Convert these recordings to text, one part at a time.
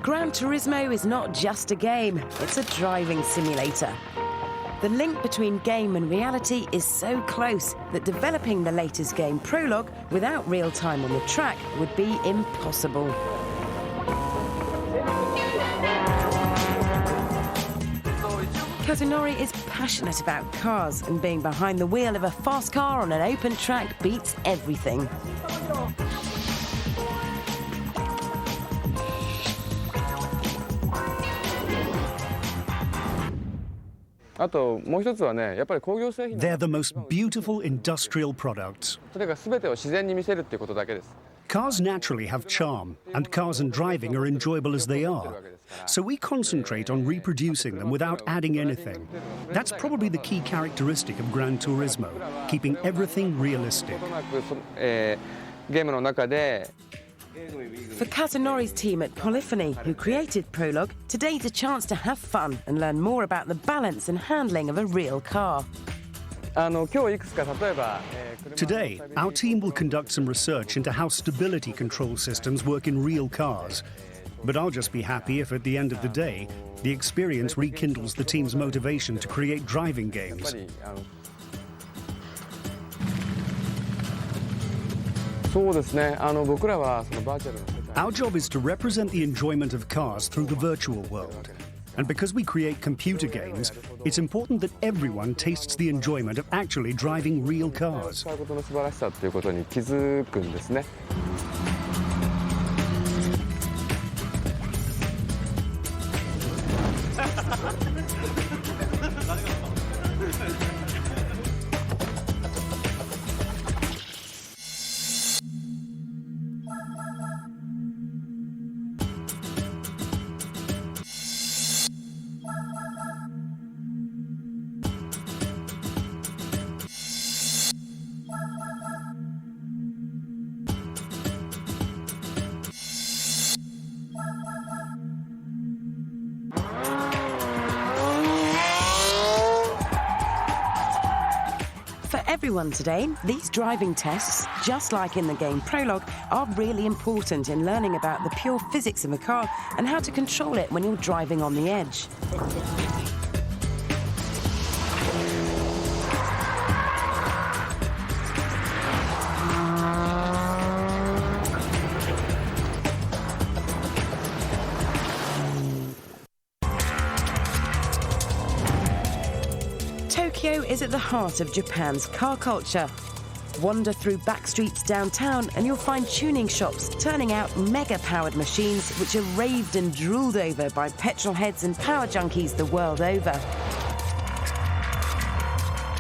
Gran Turismo is not just a game, it's a driving simulator. The link between game and reality is so close that developing the latest game, Prologue, without real time on the track would be impossible. Kazunori is passionate about cars, and being behind the wheel of a fast car on an open track beats everything. They're the most beautiful industrial products. Cars naturally have charm, and cars and driving are enjoyable as they are. So we concentrate on reproducing them without adding anything. That's probably the key characteristic of Gran Turismo, keeping everything realistic. For Kazunori's team at Polyphony, who created Prologue, today's a chance to have fun and learn more about the balance and handling of a real car. Today, our team will conduct some research into how stability control systems work in real cars. But I'll just be happy if at the end of the day, the experience rekindles the team's motivation to create driving games. Our job is to represent the enjoyment of cars through the virtual world. And because we create computer games, it's important that everyone tastes the enjoyment of actually driving real cars. For everyone today, these driving tests, just like in the game Prologue, are really important in learning about the pure physics of a car and how to control it when you're driving on the edge. Tokyo is at the heart of Japan's car culture. Wander through back streets downtown and you'll find tuning shops turning out mega-powered machines which are raved and drooled over by petrol heads and power junkies the world over.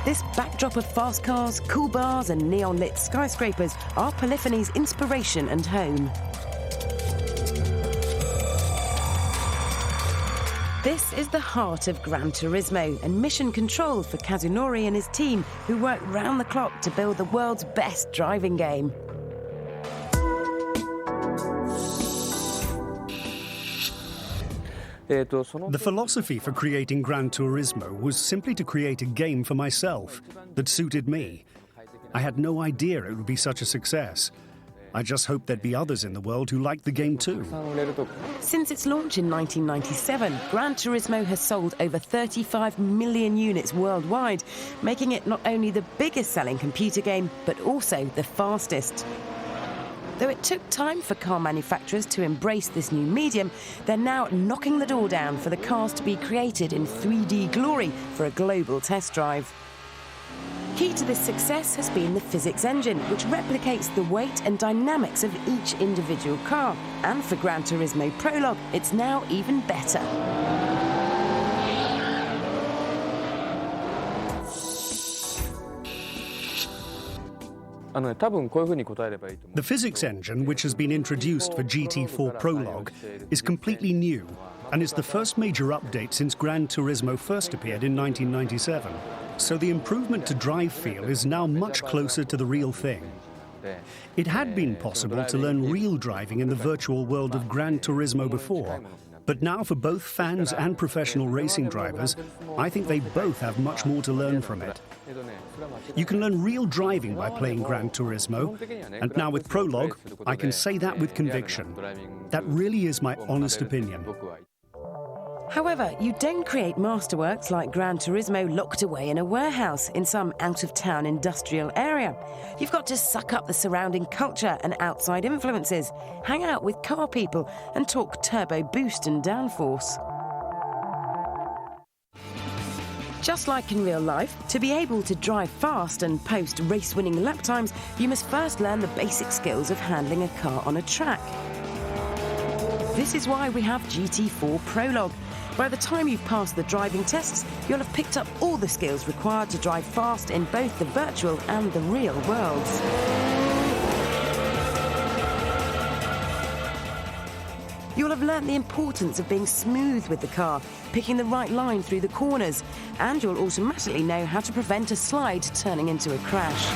This backdrop of fast cars, cool bars and neon-lit skyscrapers are Polyphony's inspiration and home. This is the heart of Gran Turismo and mission control for Kazunori and his team, who work round the clock to build the world's best driving game. The philosophy for creating Gran Turismo was simply to create a game for myself that suited me. I had no idea it would be such a success. I just hoped there'd be others in the world who liked the game too. Since its launch in 1997, Gran Turismo has sold over 35 million units worldwide, making it not only the biggest selling computer game, but also the fastest. Though it took time for car manufacturers to embrace this new medium, they're now knocking the door down for the cars to be created in 3D glory for a global test drive. Key to this success has been the physics engine, which replicates the weight and dynamics of each individual car. And for Gran Turismo Prologue, it's now even better. The physics engine, which has been introduced for GT4 Prologue, is completely new and is the first major update since Gran Turismo first appeared in 1997. So the improvement to drive feel is now much closer to the real thing. It had been possible to learn real driving in the virtual world of Gran Turismo before, But now for both fans and professional racing drivers, I think they both have much more to learn from it. You can learn real driving by playing Gran Turismo, and now with Prologue, I can say that with conviction. That really is my honest opinion. However, you don't create masterworks like Gran Turismo locked away in a warehouse in some out-of-town industrial area. You've got to suck up the surrounding culture and outside influences, hang out with car people and talk turbo boost and downforce. Just like in real life, to be able to drive fast and post race-winning lap times, you must first learn the basic skills of handling a car on a track. This is why we have GT4 Prologue. By the time you've passed the driving tests, you'll have picked up all the skills required to drive fast in both the virtual and the real worlds. You'll have learnt the importance of being smooth with the car, picking the right line through the corners, and you'll automatically know how to prevent a slide turning into a crash.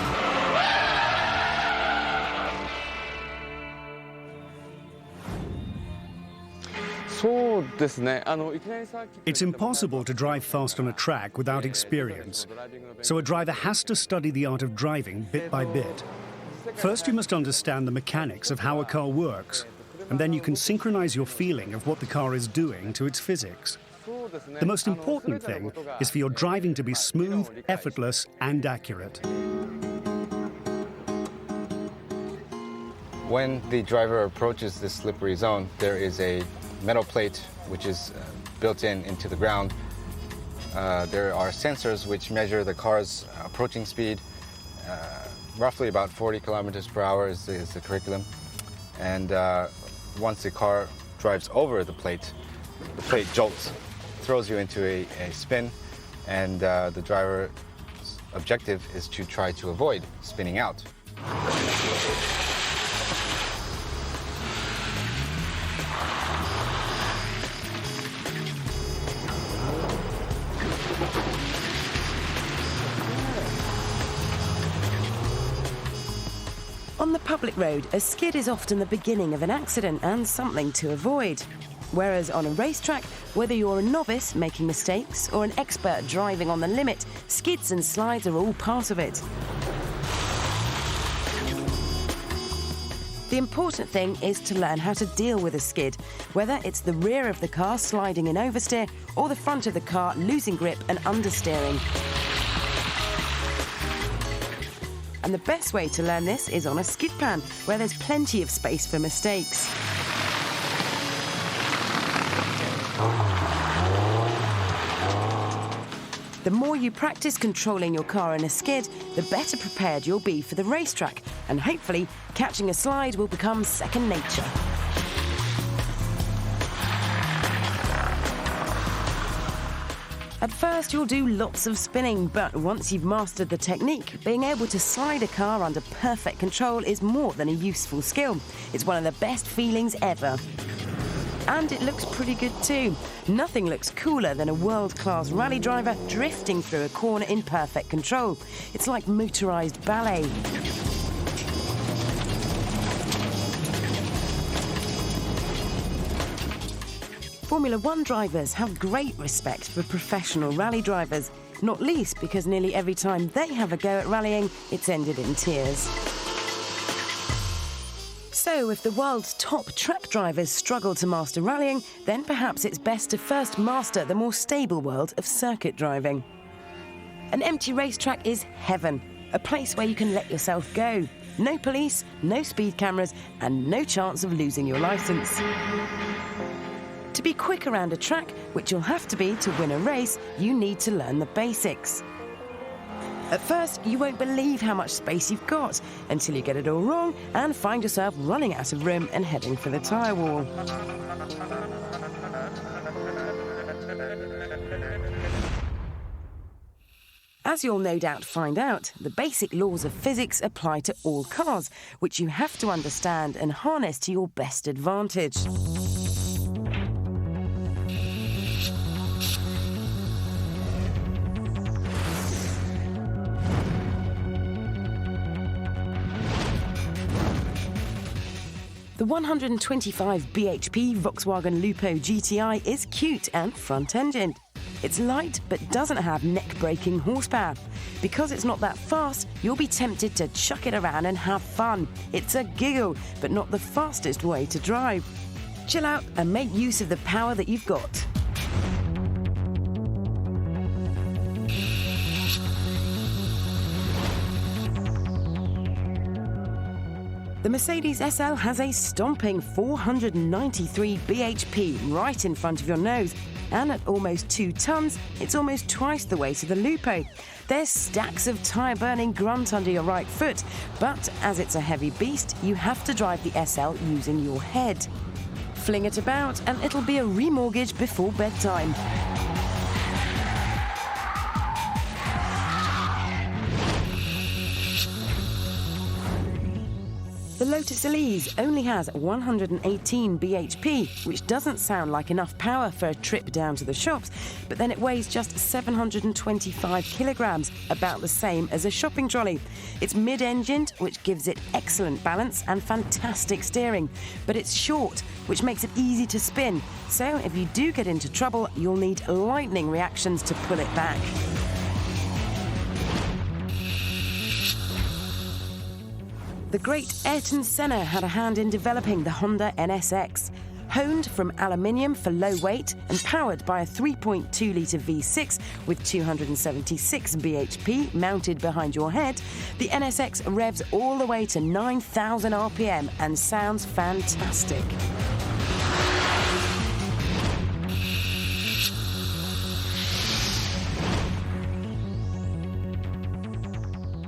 It's impossible to drive fast on a track without experience, so a driver has to study the art of driving bit by bit. First, you must understand the mechanics of how a car works, and then you can synchronize your feeling of what the car is doing to its physics. The most important thing is for your driving to be smooth, effortless, and accurate. When the driver approaches this slippery zone, there is a metal plate which is built into the ground. There are sensors which measure the car's approaching speed. Roughly about 40 kilometers per hour is the curriculum. And once the car drives over the plate jolts, throws you into a spin, and the driver's objective is to try to avoid spinning out. On the public road, a skid is often the beginning of an accident and something to avoid. Whereas on a racetrack, whether you're a novice making mistakes or an expert driving on the limit, skids and slides are all part of it. The important thing is to learn how to deal with a skid, whether it's the rear of the car sliding in oversteer or the front of the car losing grip and understeering. And the best way to learn this is on a skid pan, where there's plenty of space for mistakes. The more you practice controlling your car in a skid, the better prepared you'll be for the racetrack, and hopefully catching a slide will become second nature. At first, you'll do lots of spinning, but once you've mastered the technique, being able to slide a car under perfect control is more than a useful skill. It's one of the best feelings ever. And it looks pretty good too. Nothing looks cooler than a world-class rally driver drifting through a corner in perfect control. It's like motorized ballet. Formula One drivers have great respect for professional rally drivers, not least because nearly every time they have a go at rallying, it's ended in tears. So if the world's top track drivers struggle to master rallying, then perhaps it's best to first master the more stable world of circuit driving. An empty racetrack is heaven, a place where you can let yourself go. No police, no speed cameras, and no chance of losing your license. To be quick around a track, which you'll have to be to win a race, you need to learn the basics. At first, you won't believe how much space you've got until you get it all wrong and find yourself running out of room and heading for the tyre wall. As you'll no doubt find out, the basic laws of physics apply to all cars, which you have to understand and harness to your best advantage. The 125 bhp Volkswagen Lupo GTI is cute and front-engined. It's light but doesn't have neck-breaking horsepower. Because it's not that fast, you'll be tempted to chuck it around and have fun. It's a giggle, but not the fastest way to drive. Chill out and make use of the power that you've got. The Mercedes SL has a stomping 493 bhp right in front of your nose, and at almost 2 tons, it's almost twice the weight of the Lupo. There's stacks of tyre-burning grunt under your right foot, but as it's a heavy beast, you have to drive the SL using your head. Fling it about and it'll be a remortgage before bedtime. The Lotus Elise only has 118 bhp, which doesn't sound like enough power for a trip down to the shops, but then it weighs just 725 kilograms, about the same as a shopping trolley. It's mid-engined, which gives it excellent balance and fantastic steering, but it's short, which makes it easy to spin, so if you do get into trouble, you'll need lightning reactions to pull it back. The great Ayrton Senna had a hand in developing the Honda NSX. Honed from aluminium for low weight and powered by a 3.2-litre V6 with 276 bhp mounted behind your head, the NSX revs all the way to 9,000 RPM and sounds fantastic.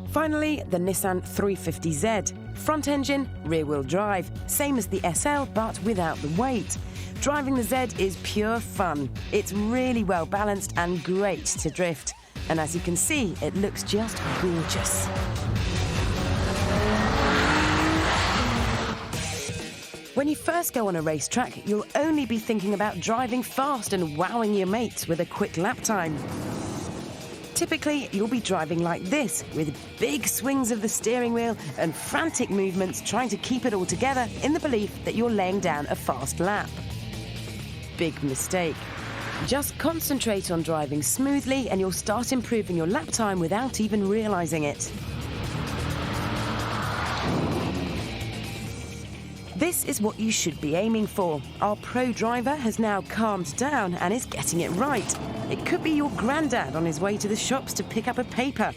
Finally, the Nissan 350Z. Front engine, rear-wheel drive, same as the SL but without the weight. Driving the Z is pure fun. It's really well balanced and great to drift. And as you can see, it looks just gorgeous. When you first go on a racetrack, you'll only be thinking about driving fast and wowing your mates with a quick lap time. Typically, you'll be driving like this, with big swings of the steering wheel and frantic movements trying to keep it all together in the belief that you're laying down a fast lap. Big mistake. Just concentrate on driving smoothly and you'll start improving your lap time without even realising it. This is what you should be aiming for. Our pro driver has now calmed down and is getting it right. It could be your granddad on his way to the shops to pick up a paper.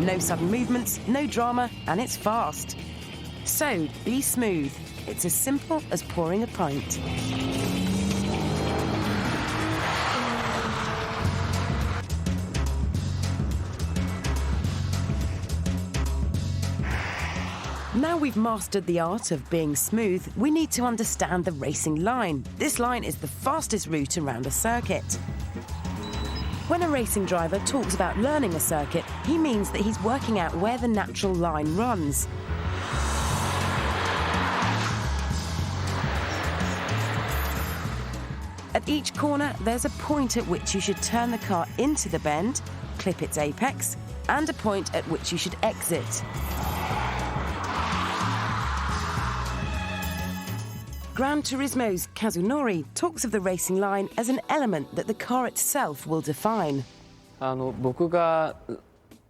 No sudden movements, no drama, and it's fast. So, be smooth. It's as simple as pouring a pint. Now we've mastered the art of being smooth, we need to understand the racing line. This line is the fastest route around a circuit. When a racing driver talks about learning a circuit, he means that he's working out where the natural line runs. At each corner, there's a point at which you should turn the car into the bend, clip its apex, and a point at which you should exit. Gran Turismo's Kazunori talks of the racing line as an element that the car itself will define.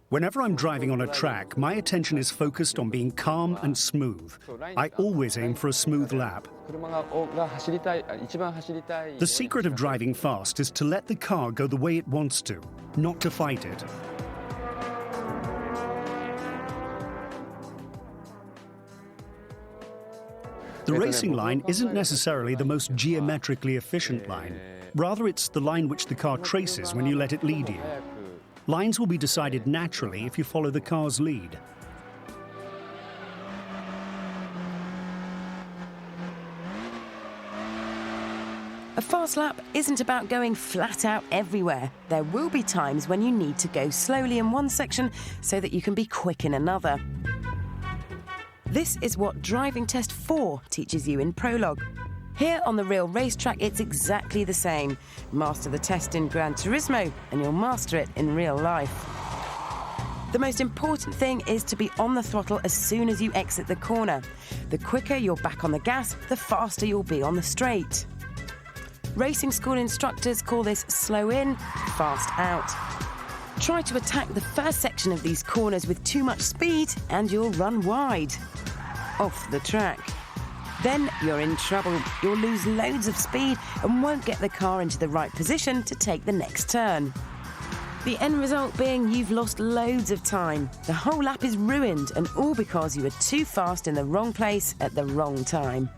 Whenever I'm driving on a track, my attention is focused on being calm and smooth. I always aim for a smooth lap. The secret of driving fast is to let the car go the way it wants to, not to fight it. The racing line isn't necessarily the most geometrically efficient line. Rather, it's the line which the car traces when you let it lead you. Lines will be decided naturally if you follow the car's lead. A fast lap isn't about going flat out everywhere. There will be times when you need to go slowly in one section so that you can be quick in another. This is what Driving Test 4 teaches you in Prologue. Here on the real racetrack, it's exactly the same. Master the test in Gran Turismo, and you'll master it in real life. The most important thing is to be on the throttle as soon as you exit the corner. The quicker you're back on the gas, the faster you'll be on the straight. Racing school instructors call this slow in, fast out. Try to attack the first section of these corners with too much speed and you'll run wide. Off the track. Then you're in trouble. You'll lose loads of speed and won't get the car into the right position to take the next turn. The end result being you've lost loads of time. The whole lap is ruined, and all because you were too fast in the wrong place at the wrong time.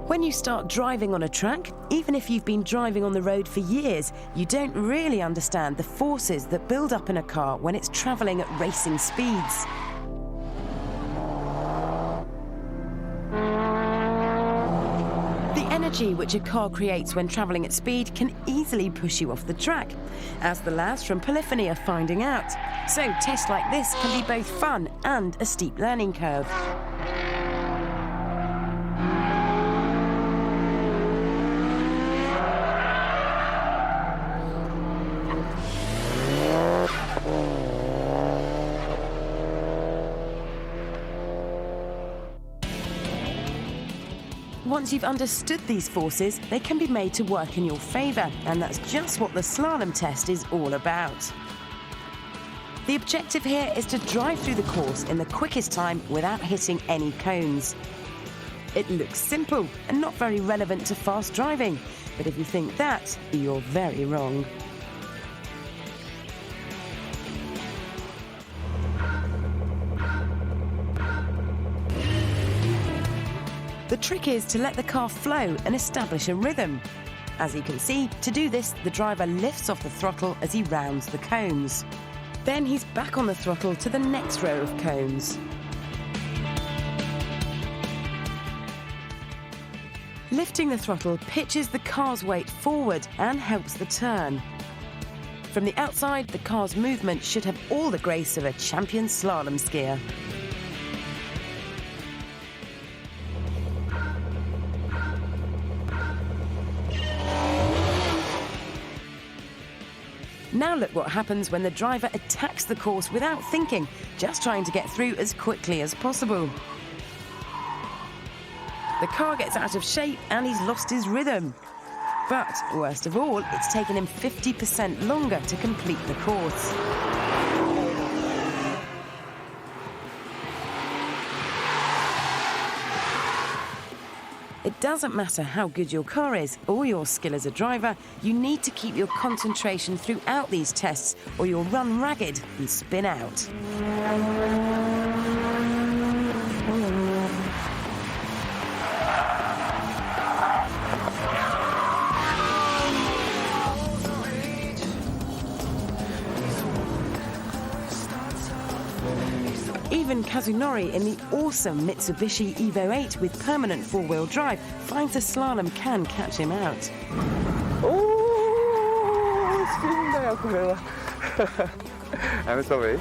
When you start driving on a track, even if you've been driving on the road for years, you don't really understand the forces that build up in a car when it's travelling at racing speeds. The energy which a car creates when travelling at speed can easily push you off the track, as the lads from Polyphony are finding out. So tests like this can be both fun and a steep learning curve. Once you've understood these forces, they can be made to work in your favour, and that's just what the slalom test is all about. The objective here is to drive through the course in the quickest time without hitting any cones. It looks simple and not very relevant to fast driving, but if you think that, you're very wrong. The trick is to let the car flow and establish a rhythm. As you can see, to do this, the driver lifts off the throttle as he rounds the cones. Then he's back on the throttle to the next row of cones. Lifting the throttle pitches the car's weight forward and helps the turn. From the outside, the car's movement should have all the grace of a champion slalom skier. Now look what happens when the driver attacks the course without thinking, just trying to get through as quickly as possible. The car gets out of shape and he's lost his rhythm. But, worst of all, it's taken him 50% longer to complete the course. It doesn't matter how good your car is or your skill as a driver, you need to keep your concentration throughout these tests or you'll run ragged and spin out. Even Kazunori in the awesome Mitsubishi Evo 8 with permanent four-wheel drive finds the slalom can catch him out. I'm sorry.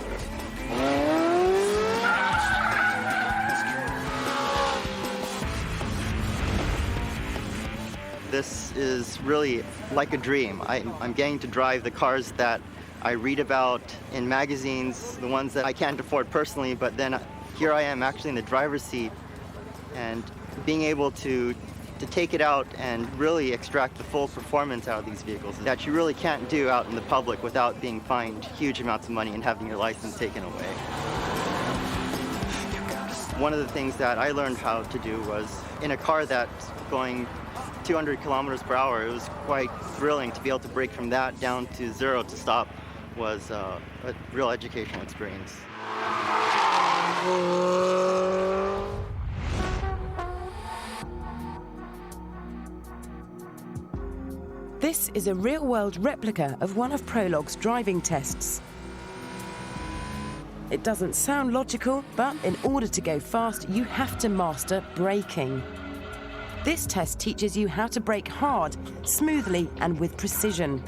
This is really like a dream. I'm getting to drive the cars that I read about in magazines, the ones that I can't afford personally, but then here I am actually in the driver's seat and being able to take it out and really extract the full performance out of these vehicles that you really can't do out in the public without being fined huge amounts of money and having your license taken away. One of the things that I learned how to do was in a car that's going 200 kilometers per hour, it was quite thrilling to be able to break from that down to zero to stop. Was a real educational experience. This is a real-world replica of one of Prologue's driving tests. It doesn't sound logical, but in order to go fast, you have to master braking. This test teaches you how to brake hard, smoothly, and with precision.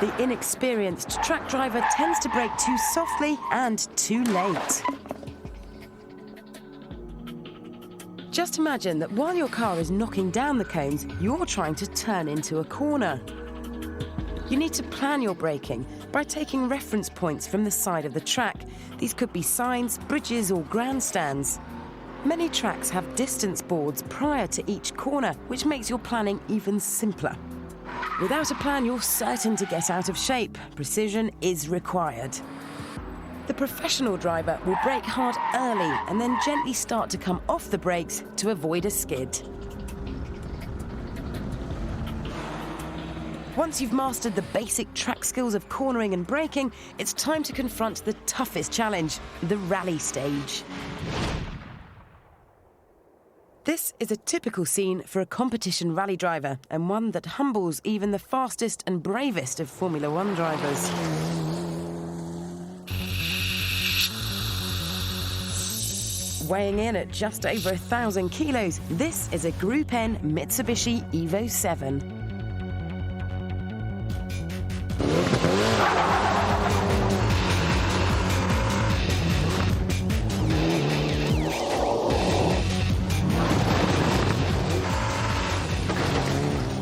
The inexperienced track driver tends to brake too softly and too late. Just imagine that while your car is knocking down the cones, you're trying to turn into a corner. You need to plan your braking by taking reference points from the side of the track. These could be signs, bridges, or grandstands. Many tracks have distance boards prior to each corner, which makes your planning even simpler. Without a plan, you're certain to get out of shape. Precision is required. The professional driver will brake hard early and then gently start to come off the brakes to avoid a skid. Once you've mastered the basic track skills of cornering and braking, it's time to confront the toughest challenge, the rally stage. This is a typical scene for a competition rally driver, and one that humbles even the fastest and bravest of Formula One drivers. Weighing in at just over 1,000 kilos, this is a Group N Mitsubishi Evo 7.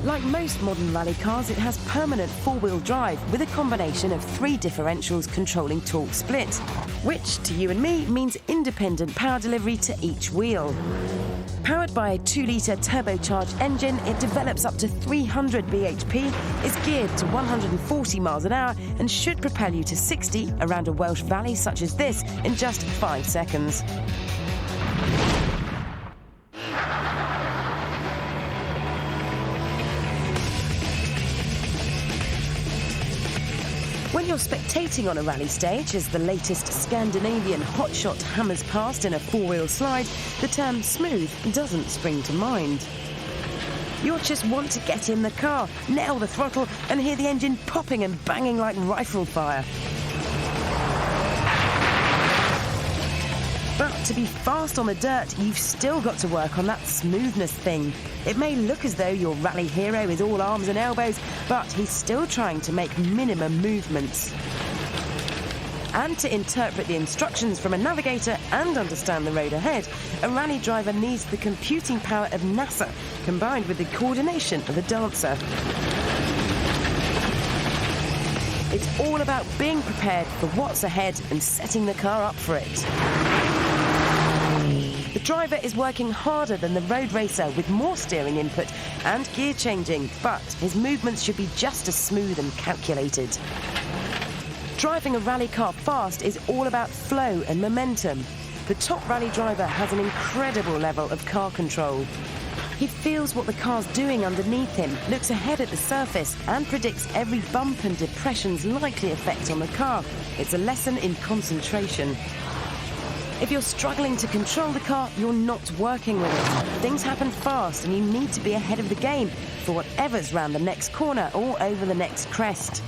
Like most modern rally cars, it has permanent four-wheel drive with a combination of 3 differentials controlling torque split, which, to you and me, means independent power delivery to each wheel. Powered by a 2-litre turbocharged engine, it develops up to 300 bhp, is geared to 140 miles an hour, and should propel you to 60 around a Welsh valley such as this in just 5 seconds. When you're spectating on a rally stage as the latest Scandinavian hotshot hammers past in a 4-wheel slide, the term smooth doesn't spring to mind. You'll just want to get in the car, nail the throttle, and hear the engine popping and banging like rifle fire. But to be fast on the dirt, you've still got to work on that smoothness thing. It may look as though your rally hero is all arms and elbows, but he's still trying to make minimum movements. And to interpret the instructions from a navigator and understand the road ahead, a rally driver needs the computing power of NASA, combined with the coordination of a dancer. It's all about being prepared for what's ahead and setting the car up for it. The driver is working harder than the road racer with more steering input and gear changing, but his movements should be just as smooth and calculated. Driving a rally car fast is all about flow and momentum. The top rally driver has an incredible level of car control. He feels what the car's doing underneath him, looks ahead at the surface, and predicts every bump and depression's likely effect on the car. It's a lesson in concentration. If you're struggling to control the car, you're not working with it. Things happen fast and you need to be ahead of the game for whatever's round the next corner or over the next crest.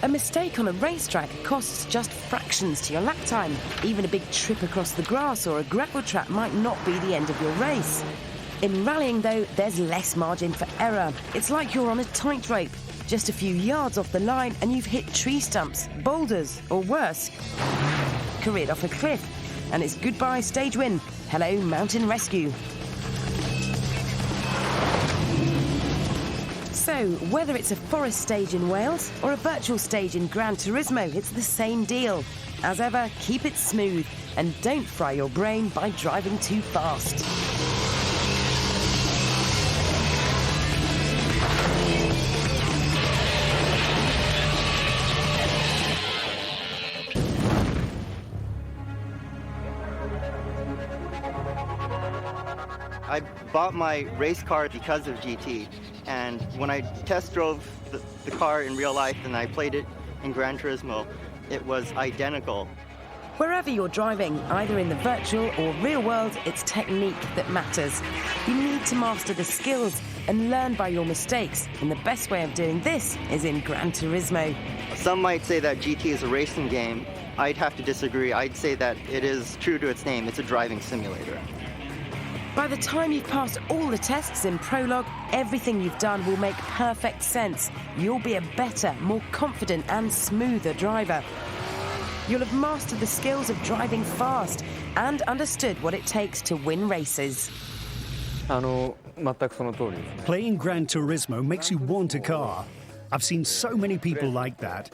A mistake on a racetrack costs just fractions to your lap time. Even a big trip across the grass or a gravel trap might not be the end of your race. In rallying, though, there's less margin for error. It's like you're on a tightrope. Just a few yards off the line and you've hit tree stumps, boulders, or worse, careered off a cliff. And it's goodbye stage win. Hello, mountain rescue. So, whether it's a forest stage in Wales or a virtual stage in Gran Turismo, it's the same deal. As ever, keep it smooth and don't fry your brain by driving too fast. I bought my race car because of GT, and when I test drove the car in real life and I played it in Gran Turismo, it was identical. Wherever you're driving, either in the virtual or real world, it's technique that matters. You need to master the skills and learn by your mistakes, and the best way of doing this is in Gran Turismo. Some might say that GT is a racing game. I'd have to disagree. I'd say that it is true to its name. It's a driving simulator. By the time you've passed all the tests in Prologue, everything you've done will make perfect sense. You'll be a better, more confident and smoother driver. You'll have mastered the skills of driving fast and understood what it takes to win races. Playing Gran Turismo makes you want a car. I've seen so many people like that.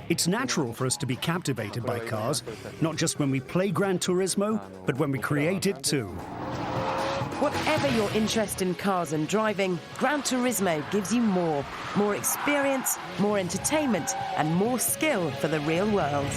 It's natural for us to be captivated by cars, not just when we play Gran Turismo, but when we create it too. Whatever your interest in cars and driving, Gran Turismo gives you more experience, more entertainment, and more skill for the real world.